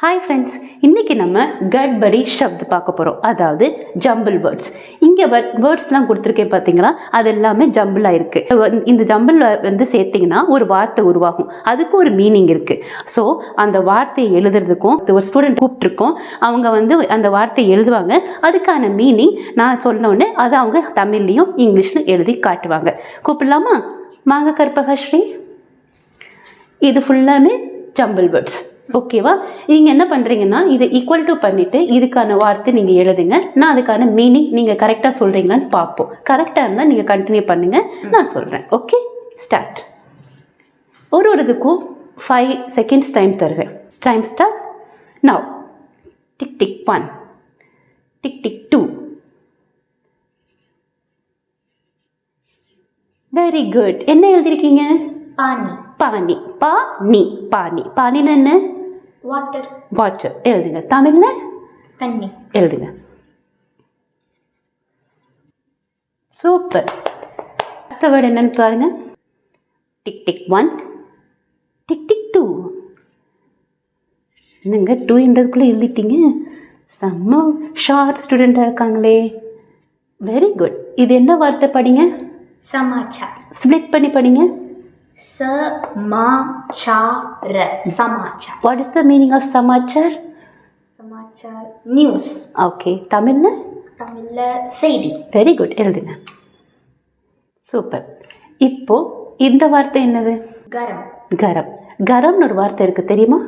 Hi friends, இன்றைக்கி நம்ம கட்படி ஷப்த் பார்க்க போகிறோம். அதாவது ஜம்பிள் வேர்ட்ஸ். இங்கே வேர்ட்ஸ்லாம் கொடுத்துருக்கேன் பார்த்தீங்களா, அது எல்லாமே ஜம்பிளாக இருக்குது. இந்த ஜம்பிள் வந்து சேர்த்திங்கன்னா ஒரு வார்த்தை உருவாகும். அதுக்கு ஒரு மீனிங் இருக்குது. ஸோ அந்த வார்த்தையை எழுதுறதுக்கும் ஒரு ஸ்டூடெண்ட் கூப்பிட்ருக்கோம், அவங்க வந்து அந்த வார்த்தையை எழுதுவாங்க. அதுக்கான மீனிங் நான் சொன்னோடனே அதை அவங்க தமிழ்லையும் இங்கிலீஷ்லையும் எழுதி காட்டுவாங்க. கூப்பிடலாமா? வாங்க கற்பகஸ்ரீ. இது ஃபுல்லாமே ஜம்பிள் வேர்ட்ஸ். ஓகேவா? நீங்கள் என்ன பண்ணுறீங்கன்னா இதை ஈக்குவல் டு பண்ணிவிட்டு இதுக்கான வார்த்தை நீங்கள் எழுதுங்க. நான் அதுக்கான மீனிங் நீங்கள் கரெக்டாக சொல்கிறீங்களான்னு பார்ப்போம். கரெக்டாக இருந்தால் நீங்கள் கண்டினியூ பண்ணுங்கள், நான் சொல்கிறேன். Okay, start. ஒரு இதுக்கும் 5 seconds டைம் தருவேன். Time start now. Tick tick 1, tick tick 2. Very good. என்ன எழுதிருக்கீங்க? பானி. பானி. பானி. பானி. பானின்னு என்ன? வாட்டர். வாட்டர் எழுதுங்க. தமிழ்ல தண்ணி எழுதுங்க. சூப்பர். அடுத்த வேர்டு என்னன்னு பாருங்க. Tick tick 1, tick tick 2. என்னங்க 2ன்றதுக்குள்ளே எழுதிட்டீங்க? செம்ம ஷார்ப் ஸ்டூடெண்டாக இருக்காங்களே. Very good. இது என்ன வார்த்தை? படிங்க. சமாச்சார். ஸ்ப்ளிட் பண்ணி படிங்க. சமாச்சார. சமாச்சார். What is the meaning of சமாச்சார்? சமாச்சார் நியூஸ். ஓகே. தமிழ்ல? தமிழ்ல செய்தி. Very good. எழுதுங்க. சூப்பர். இப்போ இந்த வார்த்தை என்னது? கரம். கரம். கரம்னு ஒரு வார்த்தை இருக்கு, தெரியுமா?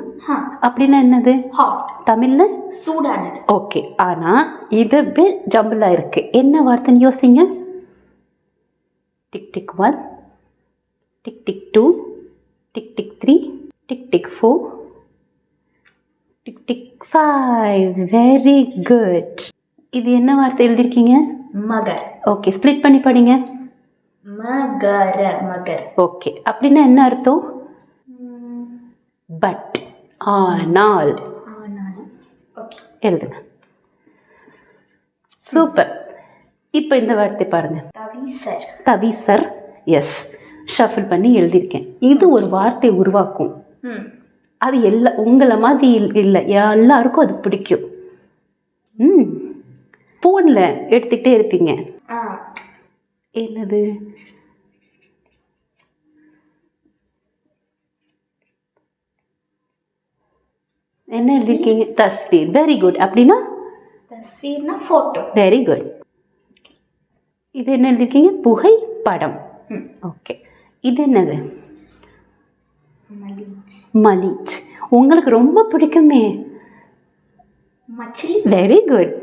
அப்படின்னா என்னது? ஹாட். தமிழ்ல? சூடானது. ஓகே. ஆனா இது ஜம்பிளா இருக்கு. என்ன வார்த்தைன்னு யோசிங்க. Tick tick 1, tick tick 2, tick tick 3, tick tick 4, tick tick 5. Very good. இது என்ன வார்த்தை எழுதிருக்கீங்க? மகர். ஓகே. ஸ்ப்ளிட் பண்ணி படிங்க. மகர. மகர். ஓகே. அப்படின்னா என்ன அர்த்தம்? பட். ஆனால். ஓகே. எழுதுங்க. சூப்பர். இப்போ இந்த வார்த்தை பாருங்க. தவிசர். தவிசர். எஸ். ஷஃபிள் பண்ணி எழுதியிருக்கேன். இது ஒரு வார்த்தை உருவாக்கும். அது உங்களை மாதிரி இல்லை, எல்லாருக்கும் அது பிடிக்கும். ஃபோனில் எடுத்துக்கிட்டே இருப்பீங்க. என்னது? என்ன எழுதியிருக்கீங்க? தஸ்வீர். Very good. அப்படின்னா தஸ்வீர்னா ஃபோட்டோ. Very good. இது என்ன எழுதியிருக்கீங்க? புகைப்படம். ஓகே. இது என்னது? மலீச். உங்களுக்கு ரொம்ப பிடிக்குமே. மச்சிலி. Very good.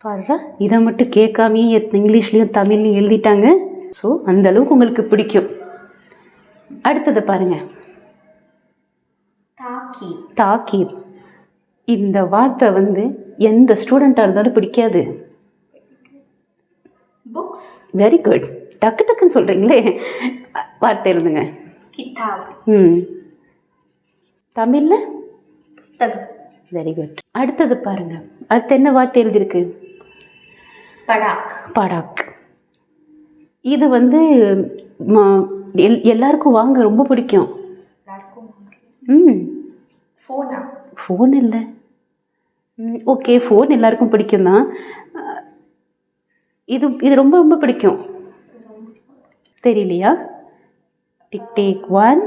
பாருடா, இதை மட்டும் கேட்காமே இங்கிலீஷ்லையும் தமிழ்லையும் எழுதிட்டாங்க. ஸோ அந்த அளவுக்கு உங்களுக்கு பிடிக்கும். அடுத்தது பாருங்க. தாக்கீர். தாக்கீர். இந்த வார்த்தை வந்து எந்த ஸ்டூடெண்ட்டாக இருந்தாலும் பிடிக்காது. புக்ஸ். Very good. டக்கு டக்குன்னு சொல்கிறீங்களே. வார்த்தை எழுதுங்க. கிதாப். தமிழில்? புத்தகம். Very good. அடுத்தது பாருங்க. அடுத்து என்ன வார்த்தை எழுதியிருக்கு? படாக். படாக். இது வந்து எல்லாருக்கும் வாங்க ரொம்ப பிடிக்கும். ஃபோனா? ஃபோன் இல்லை. ஓகே, ஃபோன் எல்லாருக்கும் பிடிக்கும் தான். இது இது ரொம்ப ரொம்ப பிடிக்கும். தெரியலையா? Tick tick 1,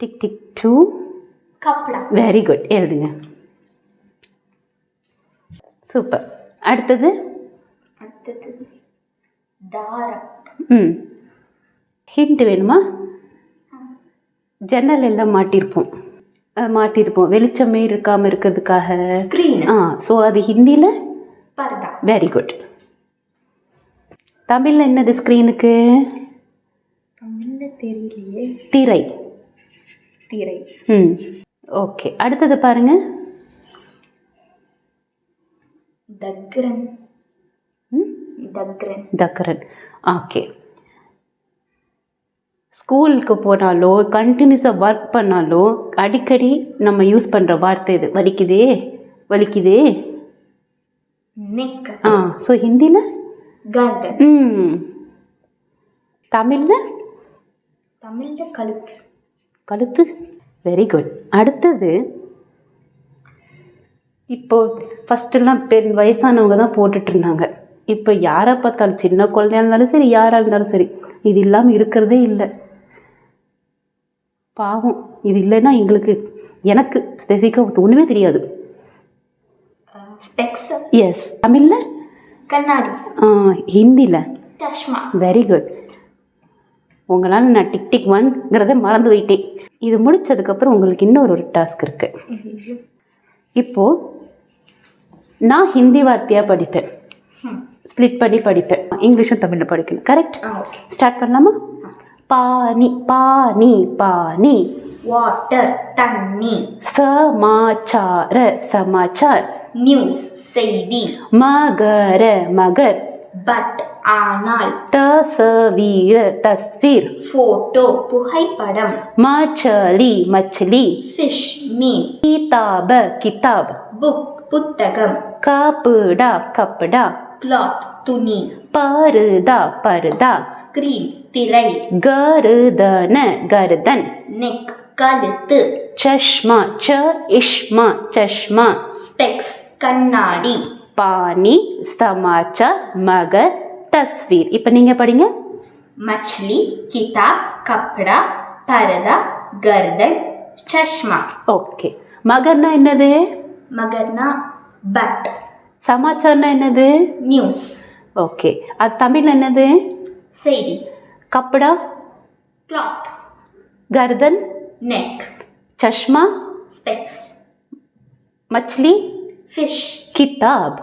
tick tick 2. கப்டா. Very good. எழுதுங்க. சூப்பர். அடுத்தது தாரம். ஹிண்ட் வேணுமா? ஜன்னல் எல்லாம் மாட்டியிருப்போம் வெளிச்சமே இருக்காமல் இருக்கிறதுக்காக. ஸோ அது ஹிந்தியில் பர்தா. Very good. தமிழில் என்னது ஸ்க்ரீனுக்கு? தமிழில் தெரியலையே. திரை. திரை. ஓகே. அடுத்தது பாருங்க. தக்ரன். தக்ரன். தக்ரன். ஓகே. ஸ்கூலுக்கு போனாலோ கண்டினியூஸாக ஒர்க் பண்ணாலோ அடிக்கடி நம்ம யூஸ் பண்ணுற வார்த்தை இது. வலிக்குதே. நெக். ஸோ ஹிந்தியில் கர்தன். தமிழில்? தமிழில் கழுத்து. கழுத்து. Very good. அடுத்தது இப்போ ஃபஸ்ட்டுலாம் வயசானவங்க தான் போட்டுட்டு இருந்தாங்க. இப்போ யாரை பார்த்தாலும் சின்ன குழந்தையா இருந்தாலும் சரி யாராக இருந்தாலும் சரி இது இல்லாமல் இருக்கிறதே இல்லை. பாவம், இது இல்லைன்னா எனக்கு ஸ்பெசிஃபிக்காக ஒன்றுமே தெரியாது. ஸ்பெக்ஸ். எஸ். தமிழில் கண்ணாடி. ஹிந்தியில் சஷ்மா. Very good. உங்களால் நான் டிக் டிக் 1ங்கிறத மறந்து போயிட்டேன். இது முடித்ததுக்கப்புறம் உங்களுக்கு இன்னொரு டாஸ்க் இருக்குது. இப்போது நான் ஹிந்தி வார்த்தையாக படிப்பேன், ஸ்ப்ளிட் பண்ணி படிப்பேன், இங்கிலீஷும் தமிழில் படிக்கணும். கரெக்ட்? ஓகே. ஸ்டார்ட் பண்ணலாமா? பானி பானி பானி. வாட்டர் தண்ணி. சமாச்சார சமாச்சார். நியூஸ் செய்தி. மகர மகர். பட் ஆனால். தஸ்வீர் தஸ்வீர். போட்டோ புகைப்படம். மச்சலி மச்சலி. ஃபிஷ் மீன். கிதாப கிதாப். புக் புத்தகம். கபடா கபடா. கிளாத் துணி. பருதா பருதா. ஸ்கிரீன் திரை. கருதன கருதன். நெக் கழுத்து. சஷ்மா இஷ்மா சஷ்மா. ஸ்பெக்ஸ் கண்ணாடி. பானி சமாச்சார் மகர் தஸ்வீர். இப்போ நீங்கள் படிங்க. மச்லி கிதாப் கப்படா பரதா கர்தன் சஷ்மா. ஓகே. மகர்னா என்னது? மகர்னா பட். சமாச்சார்னா என்னது? நியூஸ். ஓகே. அது தமிழ் என்னது? செய்தி. கப்படா கிளாத். கர்தன் நெக். சஷ்மா ஸ்பெக்ஸ். மச்லி ஃபிஷ். கிதாப்.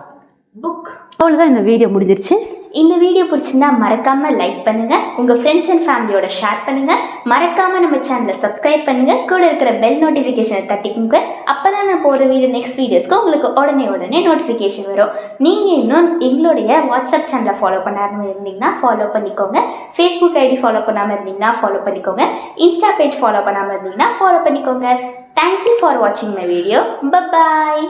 புக். அவ்வளோதான், இந்த வீடியோ முடிஞ்சிருச்சு. இந்த வீடியோ பிடிச்சிருந்தா மறக்காம லைக் பண்ணுங்க, உங்க ஃப்ரெண்ட்ஸ் அண்ட் ஃபேமிலியோட ஷேர் பண்ணுங்க, மறக்காம நம்ம சேனலை சப்ஸ்கிரைப் பண்ணுங்க, கூட இருக்கிற பெல் நோட்டிஃபிகேஷனை தட்டிக்குங்க. அப்பதான் நான் போடுற நெக்ஸ்ட் வீடியோஸ்க்கு உங்களுக்கு உடனே நோட்டிஃபிகேஷன் வரும். நீங்க இன்னும் எங்களுடைய வாட்ஸ்அப் சேனலை ஃபாலோ பண்ணாமல் இருந்தீங்கன்னா ஃபாலோ பண்ணிக்கோங்க, ஃபேஸ்புக் ஐடி ஃபாலோ பண்ணாமல் இருந்தீங்கன்னா ஃபாலோ பண்ணிக்கோங்க, இன்ஸ்டா பேஜ் ஃபாலோ பண்ணாமல் இருந்தீங்கன்னா ஃபாலோ பண்ணிக்கோங்க. தேங்க்யூ ஃபார் வாட்சிங் மை வீடியோ. பை.